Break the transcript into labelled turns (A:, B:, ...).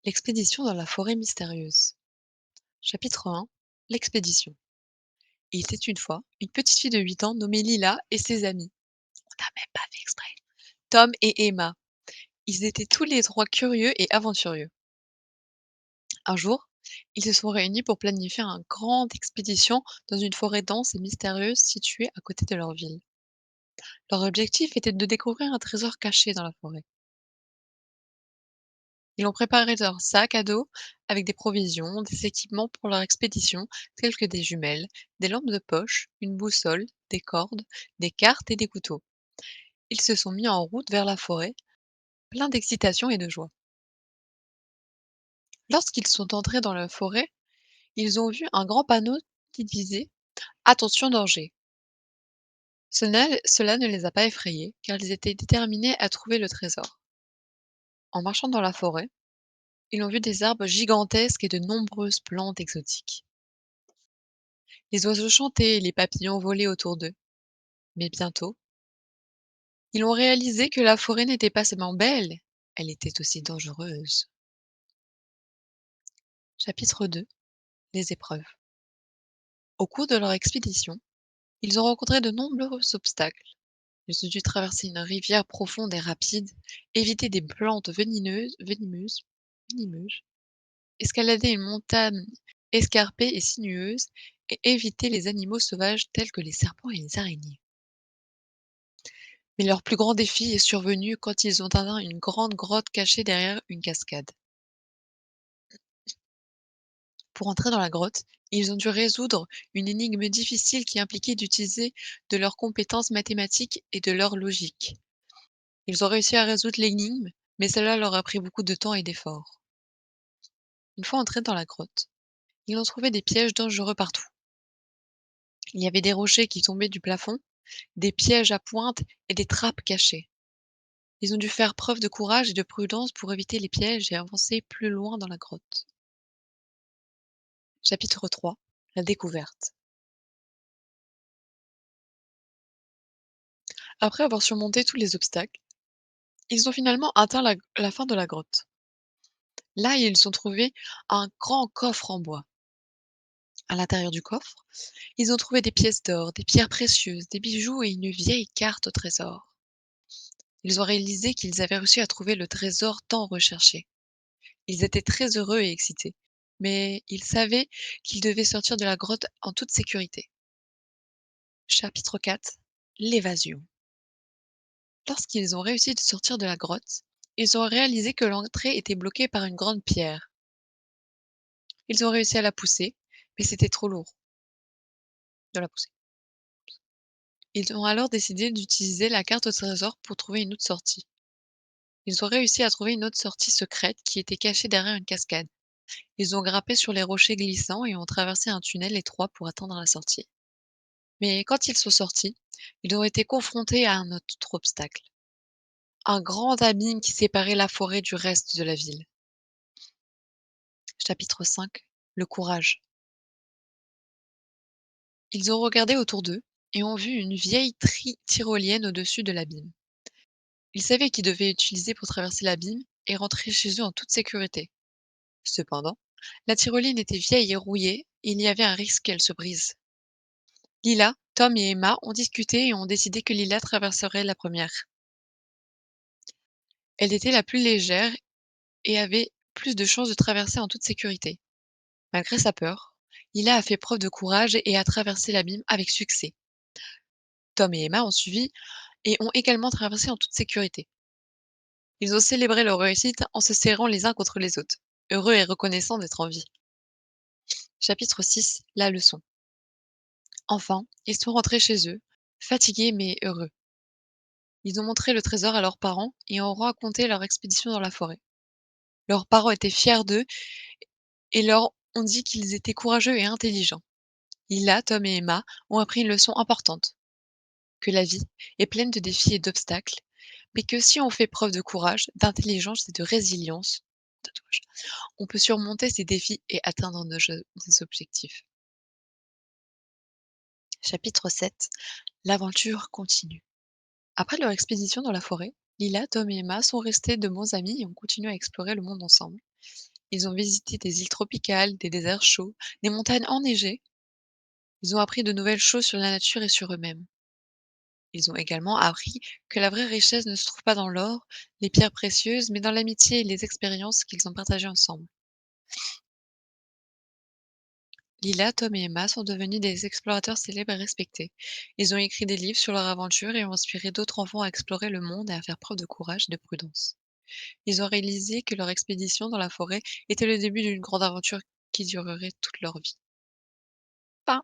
A: Expédition dans la forêt mystérieuse. Chapitre 1. L'expédition. Il était une fois une petite fille de 8 ans nommée Lila et ses amis. On n'a même pas fait exprès. Tom et Emma. Ils étaient tous les trois curieux et aventureux. Un jour, ils se sont réunis pour planifier une grande expédition dans une forêt dense et mystérieuse située à côté de leur ville. Leur objectif était de découvrir un trésor caché dans la forêt. Ils ont préparé leur sac à dos avec des provisions, des équipements pour leur expédition, tels que des jumelles, des lampes de poche, une boussole, des cordes, des cartes et des couteaux. Ils se sont mis en route vers la forêt, pleins d'excitation et de joie. Lorsqu'ils sont entrés dans la forêt, ils ont vu un grand panneau qui disait Attention danger. Cela ne les a pas effrayés, car ils étaient déterminés à trouver le trésor. En marchant dans la forêt, ils ont vu des arbres gigantesques et de nombreuses plantes exotiques. Les oiseaux chantaient et les papillons volaient autour d'eux. Mais bientôt, ils ont réalisé que la forêt n'était pas seulement belle, elle était aussi dangereuse. Chapitre 2. Les épreuves. Au cours de leur expédition, ils ont rencontré de nombreux obstacles. Ils ont dû traverser une rivière profonde et rapide, éviter des plantes venimeuses, escalader une montagne escarpée et sinueuse, et éviter les animaux sauvages tels que les serpents et les araignées. Mais leur plus grand défi est survenu quand ils ont atteint une grande grotte cachée derrière une cascade. Pour entrer dans la grotte, ils ont dû résoudre une énigme difficile qui impliquait d'utiliser de leurs compétences mathématiques et de leur logique. Ils ont réussi à résoudre l'énigme, mais cela leur a pris beaucoup de temps et d'efforts. Une fois entrés dans la grotte, ils ont trouvé des pièges dangereux partout. Il y avait des rochers qui tombaient du plafond, des pièges à pointe et des trappes cachées. Ils ont dû faire preuve de courage et de prudence pour éviter les pièges et avancer plus loin dans la grotte. Chapitre 3. La découverte. Après avoir surmonté tous les obstacles, ils ont finalement atteint la fin de la grotte. Là, ils ont trouvé un grand coffre en bois. À l'intérieur du coffre, ils ont trouvé des pièces d'or, des pierres précieuses, des bijoux et une vieille carte au trésor. Ils ont réalisé qu'ils avaient réussi à trouver le trésor tant recherché. Ils étaient très heureux et excités, mais ils savaient qu'ils devaient sortir de la grotte en toute sécurité. Chapitre 4. L'évasion. Lorsqu'ils ont réussi de sortir de la grotte, ils ont réalisé que l'entrée était bloquée par une grande pierre. Ils ont réussi à la pousser, mais c'était trop lourd de la pousser. Ils ont alors décidé d'utiliser la carte au trésor pour trouver une autre sortie. Ils ont réussi à trouver une autre sortie secrète qui était cachée derrière une cascade. Ils ont grimpé sur les rochers glissants et ont traversé un tunnel étroit pour atteindre la sortie. Mais quand ils sont sortis, ils ont été confrontés à un autre obstacle. Un grand abîme qui séparait la forêt du reste de la ville. Chapitre 5. Le courage. Ils ont regardé autour d'eux et ont vu une vieille tyrolienne au-dessus de l'abîme. Ils savaient qu'ils devaient l'utiliser pour traverser l'abîme et rentrer chez eux en toute sécurité. Cependant, la tyrolienne était vieille et rouillée et il y avait un risque qu'elle se brise. Lila, Tom et Emma ont discuté et ont décidé que Lila traverserait la première. Elle était la plus légère et avait plus de chances de traverser en toute sécurité. Malgré sa peur, Lila a fait preuve de courage et a traversé l'abîme avec succès. Tom et Emma ont suivi et ont également traversé en toute sécurité. Ils ont célébré leur réussite en se serrant les uns contre les autres, heureux et reconnaissants d'être en vie. Chapitre 6. La leçon. Enfin, ils sont rentrés chez eux, fatigués mais heureux. Ils ont montré le trésor à leurs parents et ont raconté leur expédition dans la forêt. Leurs parents étaient fiers d'eux et leur ont dit qu'ils étaient courageux et intelligents. Lila, Tom et Emma ont appris une leçon importante, que la vie est pleine de défis et d'obstacles, mais que si on fait preuve de courage, d'intelligence et de résilience, tatouage, on peut surmonter ces défis et atteindre nos objectifs. Chapitre 7. L'aventure continue. Après leur expédition dans la forêt, Lila, Tom et Emma sont restés de bons amis et ont continué à explorer le monde ensemble. Ils ont visité des îles tropicales, des déserts chauds, des montagnes enneigées. Ils ont appris de nouvelles choses sur la nature et sur eux-mêmes. Ils ont également appris que la vraie richesse ne se trouve pas dans l'or, les pierres précieuses, mais dans l'amitié et les expériences qu'ils ont partagées ensemble. Lila, Tom et Emma sont devenus des explorateurs célèbres et respectés. Ils ont écrit des livres sur leur aventure et ont inspiré d'autres enfants à explorer le monde et à faire preuve de courage et de prudence. Ils ont réalisé que leur expédition dans la forêt était le début d'une grande aventure qui durerait toute leur vie. Fin.